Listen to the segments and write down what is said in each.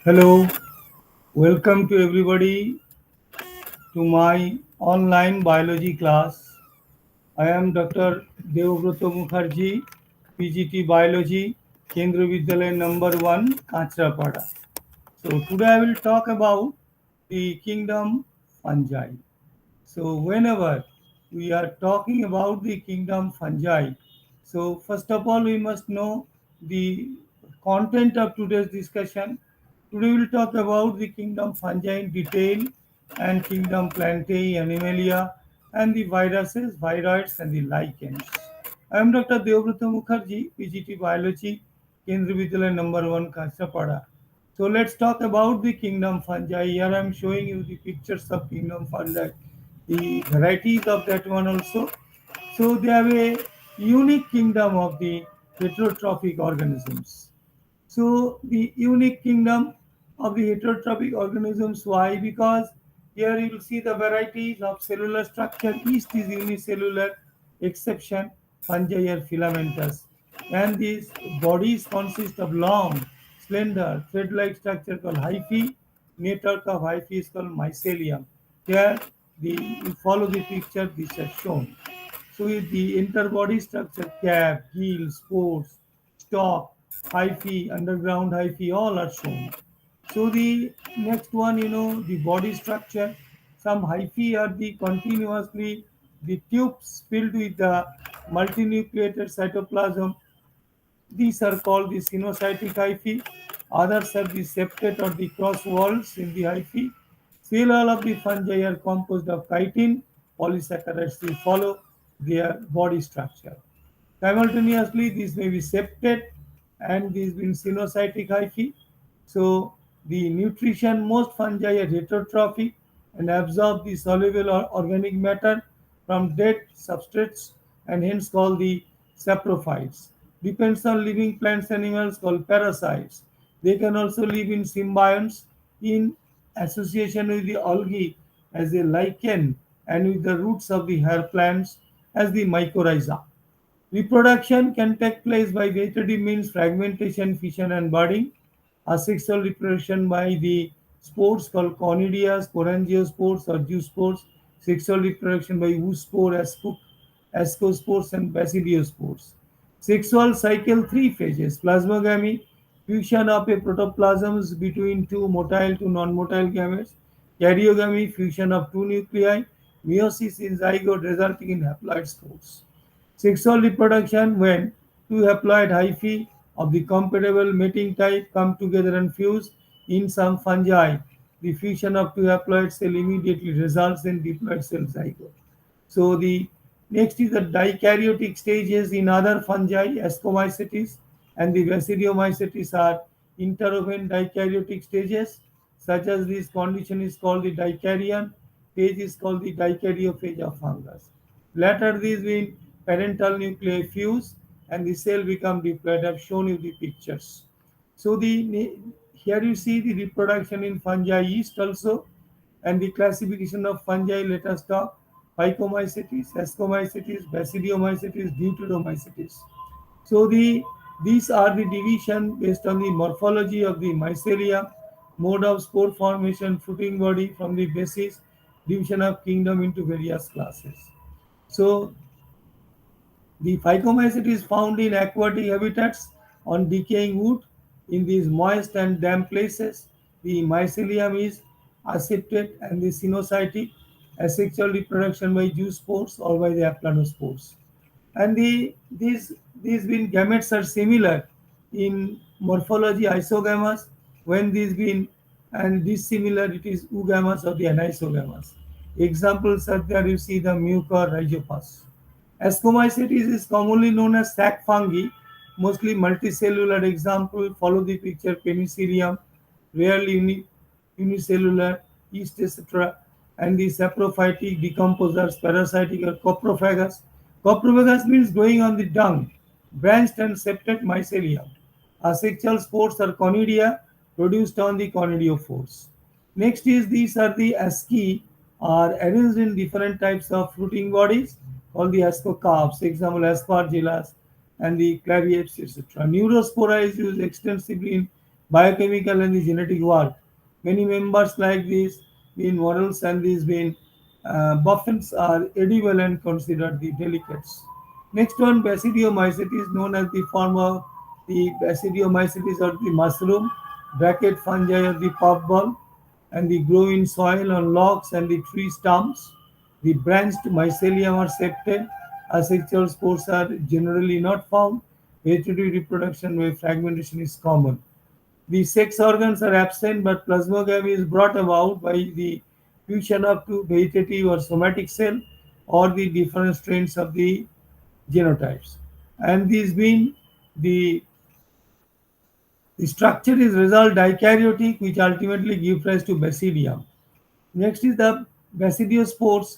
Hello, welcome to everybody to my online biology class. I am Dr. Devbroto Mukherjee, PGT Biology, Kendra Vidyalaya number 1, Kachrapada. So today I will talk about the kingdom fungi. So whenever we are talking about the kingdom fungi, so first of all we must know the content of today's discussion. Today we will talk about the kingdom fungi in detail and kingdom plantae, animalia, and the viruses, viroids, and the lichens. I am Dr. Devbrata Mukherjee, PGT Biology, Kendriya Vidyalaya number 1, Kachrapada. So let's talk about the kingdom fungi. Here I am showing you the pictures of kingdom fungi, the varieties of that one also. So they have a unique kingdom of the heterotrophic organisms. So the unique kingdom of the heterotrophic organisms. Why? Because here you will see the varieties of cellular structure. Each is unicellular, exception fungi are filamentous. And these bodies consist of long, slender, thread-like structure called hyphae. Network of hyphae is called mycelium. Here, you follow the picture. This is shown. So with the interbody structure, cap, gill, spores, stalk, hyphae, underground hyphae, all are shown. So the next one, the body structure. Some hyphae are the continuously the tubes filled with the multinucleated cytoplasm. These are called the sinusotic hyphae. Others are the septate or the cross walls in the hyphae. Still, all of the fungi are composed of chitin. Polysaccharides will follow their body structure. Simultaneously, these may be septate and these being sinusotic hyphae. So, the nutrition, most fungi are heterotrophic and absorb the soluble or organic matter from dead substrates and hence called the saprophytes. Depends on living plants animals called parasites. They can also live in symbionts in association with the algae as a lichen and with the roots of the hair plants as the mycorrhiza. Reproduction can take place by vegetative means, fragmentation, fission, and budding. Asexual reproduction by the spores called conidia, sporangiospores or zoospores. Sexual reproduction by oospore, ascospores, and basidiospores. Sexual cycle 3 phases: plasmogamy, fusion of a protoplasm between two motile to non-motile gametes; karyogamy, fusion of two nuclei; meiosis in zygote resulting in haploid spores. Sexual reproduction when two haploid hyphae of the compatible mating type come together and fuse. In some fungi, the fusion of two haploid cells immediately results in diploid cell zygote. So the next is the dikaryotic stages in other fungi, Ascomycetes and the Basidiomycetes are interwoven dikaryotic stages. Such as this condition is called the dikaryon, phase is called the dikaryophase of fungus. Later these will parental nuclei fuse and the cell become diploid. I have shown you the pictures. So here you see the reproduction in fungi yeast also and the classification of fungi. Let us talk Phycomycetes, Ascomycetes, Basidiomycetes, Deuterodomycetes. So these are the division based on the morphology of the mycelium, mode of spore formation, fruiting body from the basis, division of kingdom into various classes. So the phycomycete is found in aquatic habitats on decaying wood. In these moist and damp places, the mycelium is aseptate and the sinusotic asexual reproduction by zoospores or by the aplanospores. And these being gametes are similar in morphology isogamous when these being and dissimilar it is oogamous or the anisogamous. Examples are there you see the mucor rhizophus. Ascomycetes is commonly known as sac fungi, mostly multicellular. Example follow the picture penicillium, rarely unicellular, yeast, etc. And the saprophytic decomposers, parasitic or coprophagous. Coprophagous means growing on the dung, branched and septate mycelium. Asexual spores are conidia produced on the conidiophores. Next is these are the asci are arranged in different types of fruiting bodies called the ascocarps, example aspergillus and the clariapes, etc. Neurospora is used extensively in biochemical and the genetic work. Many members like these bean models and these bean buffins are edible and considered the delicates. Next one, Basidiomycetes, known as the form of the Basidiomycetes or the mushroom, bracket fungi or the puffball, and they grow in soil on logs and the tree stumps. The branched mycelium are septate. Asexual spores are generally not found. Vegetative reproduction where fragmentation is common. The sex organs are absent, but plasmogamy is brought about by the fusion of two vegetative or somatic cell or the different strains of the genotypes. And these being the the structure is result dikaryotic, which ultimately give rise to basidium. Next is the basidiospores.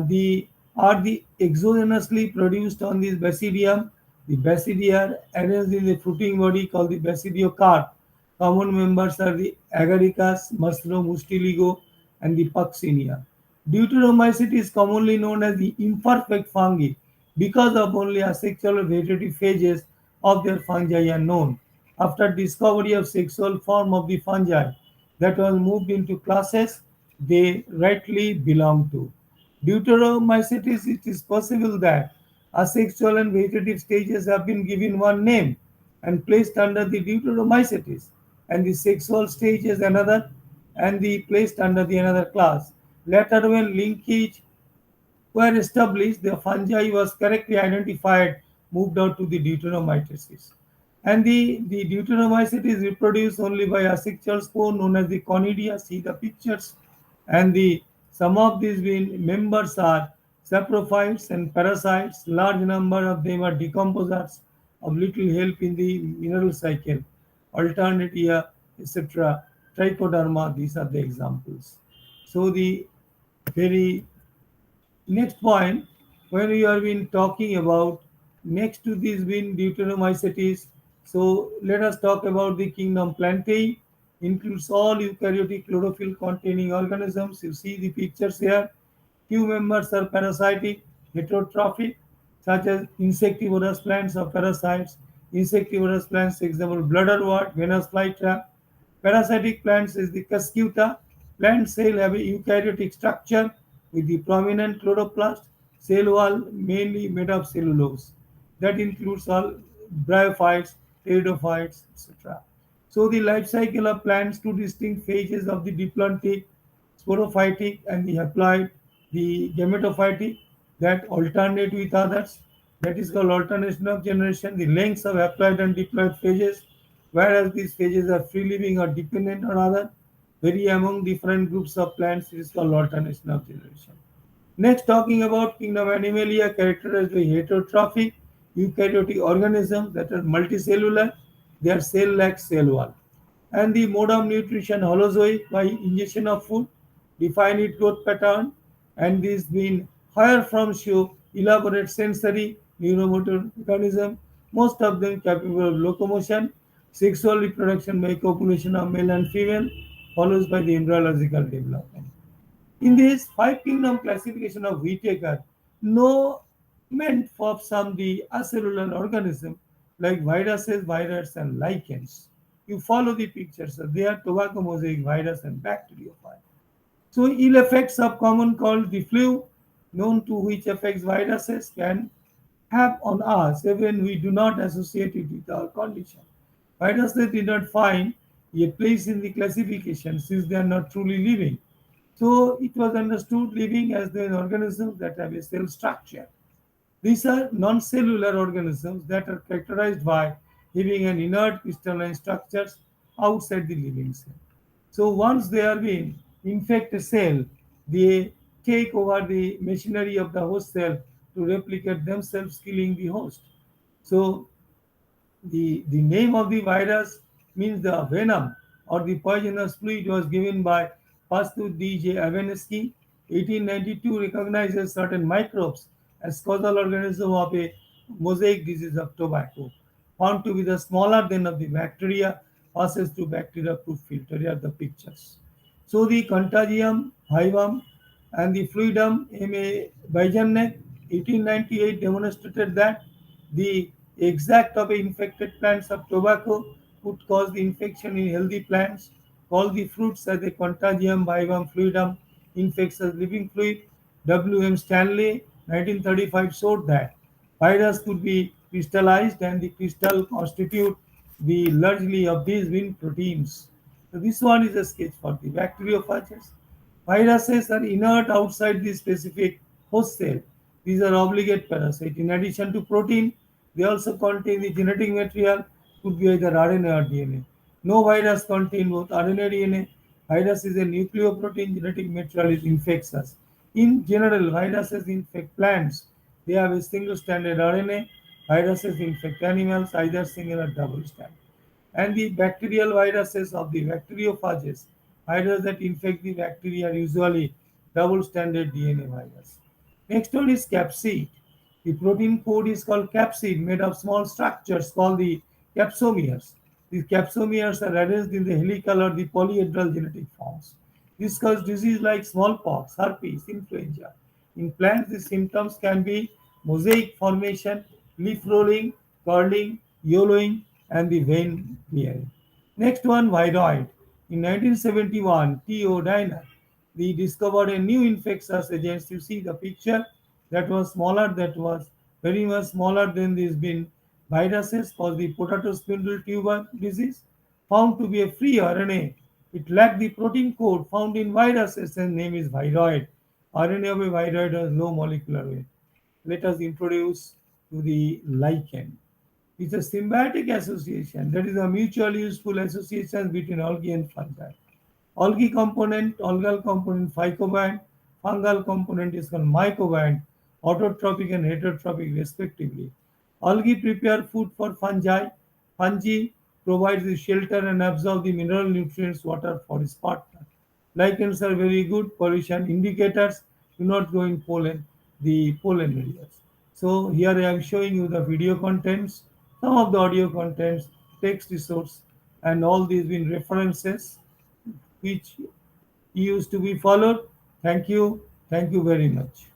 The are the exogenously produced on this basidium. The basidia are arranged in the fruiting body called the basidiocarp. Common members are the agaricus, mushroom, musteligo, and the puccinia. Deuteromycete is commonly known as the imperfect fungi because of only asexual vegetative phases of their fungi are known. After discovery of sexual form of the fungi that was moved into classes they rightly belong to. Deuteromycetes, it is possible that asexual and vegetative stages have been given one name and placed under the Deuteromycetes, and the sexual stage is another and the placed under the another class. Later, when linkage were established, the fungi was correctly identified, moved out to the Deuteromycetes. And the Deuteromycetes reproduce only by asexual spore known as the conidia. See the pictures. And the some of these members are saprophytes and parasites. Large number of them are decomposers of little help in the mineral cycle. Alternatia, etc. Trichoderma, these are the examples. So the very next point, when we have been talking about next to this being Deuteromycetes, so let us talk about the kingdom Plantae, includes all eukaryotic chlorophyll containing organisms. You see the pictures here. Few members are parasitic, heterotrophic, such as insectivorous plants or parasites. Insectivorous plants, example, bladderwort, Venus flytrap. Parasitic plants is the Cuscuta. Plant cell have a eukaryotic structure with the prominent chloroplast, cell wall mainly made of cellulose. That includes all bryophytes, pteridophytes, etc. So the life cycle of plants, two distinct phases of the diplomatic, sporophytic and the haploid, the gametophytic that alternate with others. That is called alternation of generation. The lengths of haploid and diploid phases, whereas these phases are free living or dependent on other, vary among different groups of plants. It is called alternation of generation. Next, talking about kingdom Animalia, characterized by heterotrophic eukaryotic organisms that are multicellular. Their cell lacks cell wall. And the mode of nutrition, holozoic, by ingestion of food, definite growth pattern, and these being higher from show elaborate sensory neuromotor mechanism, most of them capable of locomotion, sexual reproduction by copulation of male and female, follows by the embryological development. In this five kingdom classification of Whitaker, no meant for some the acellular organism like viruses, viruses, and lichens. You follow the pictures. So they are tobacco mosaic virus and bacteriophile. So ill effects of common called the flu, known to which affects viruses, can have on us even we do not associate it with our condition. Viruses did not find a place in the classification since they are not truly living. So it was understood living as the organisms that have a cell structure. These are non-cellular organisms that are characterized by having an inert crystalline structures outside the living cell. So once they are being infect a cell, they take over the machinery of the host cell to replicate themselves, killing the host. So the name of the virus means the venom or the poisonous fluid was given by Pasteur D.J. Avenesky. 1892 recognizes certain microbes as causal organism of a mosaic disease of tobacco, found to be the smaller than of the bacteria, passes through bacteria-proof filter. Here are the pictures. So the contagium vivum and the fluidum M.A. Bijanek 1898 demonstrated that the exact of infected plants of tobacco could cause the infection in healthy plants, call the fruits as a contagium vivum fluidum, infectious living fluid. W. M. Stanley, 1935, showed that virus could be crystallized and the crystal constitute the largely of these wind proteins. So this one is a sketch for the bacteriophages. Viruses are inert outside the specific host cell. These are obligate parasites. In addition to protein, they also contain the genetic material, could be either RNA or DNA. No virus contain both RNA and DNA. Virus is a nucleoprotein, genetic material is infectious. In general, viruses infect plants. They have a single stranded RNA. Viruses infect animals, either single or double strand. And the bacterial viruses of the bacteriophages, viruses that infect the bacteria are usually double-stranded DNA virus. Next one is capsid. The protein code is called capsid, made of small structures called the capsomeres. These capsomeres are arranged in the helical or the polyhedral genetic forms. This causes disease like smallpox, herpes, influenza. In plants, the symptoms can be mosaic formation, leaf rolling, curling, yellowing, and the vein clearing. Next one, viroid. In 1971, T.O. Diner, they discovered a new infectious agent. You see the picture that was smaller, that was very much smaller than these been viruses, called the potato spindle tuber disease, found to be a free RNA. It lacked the protein code found in viruses and name is viroid. RNA of a viroid has low molecular weight. Let us introduce to the lichen. It's a symbiotic association, that is a mutually useful association between algae and fungi. Algal component phycobiont, fungal component is called mycobiont, autotrophic and heterotrophic respectively. Algae prepare food for fungi. Fungi provides the shelter and absorb the mineral nutrients water for its partner. Lichens are very good pollution indicators, do not grow in the pollen areas. So here I am showing you the video contents, some of the audio contents, text resource, and all these been references which used to be followed. Thank you. Thank you very much.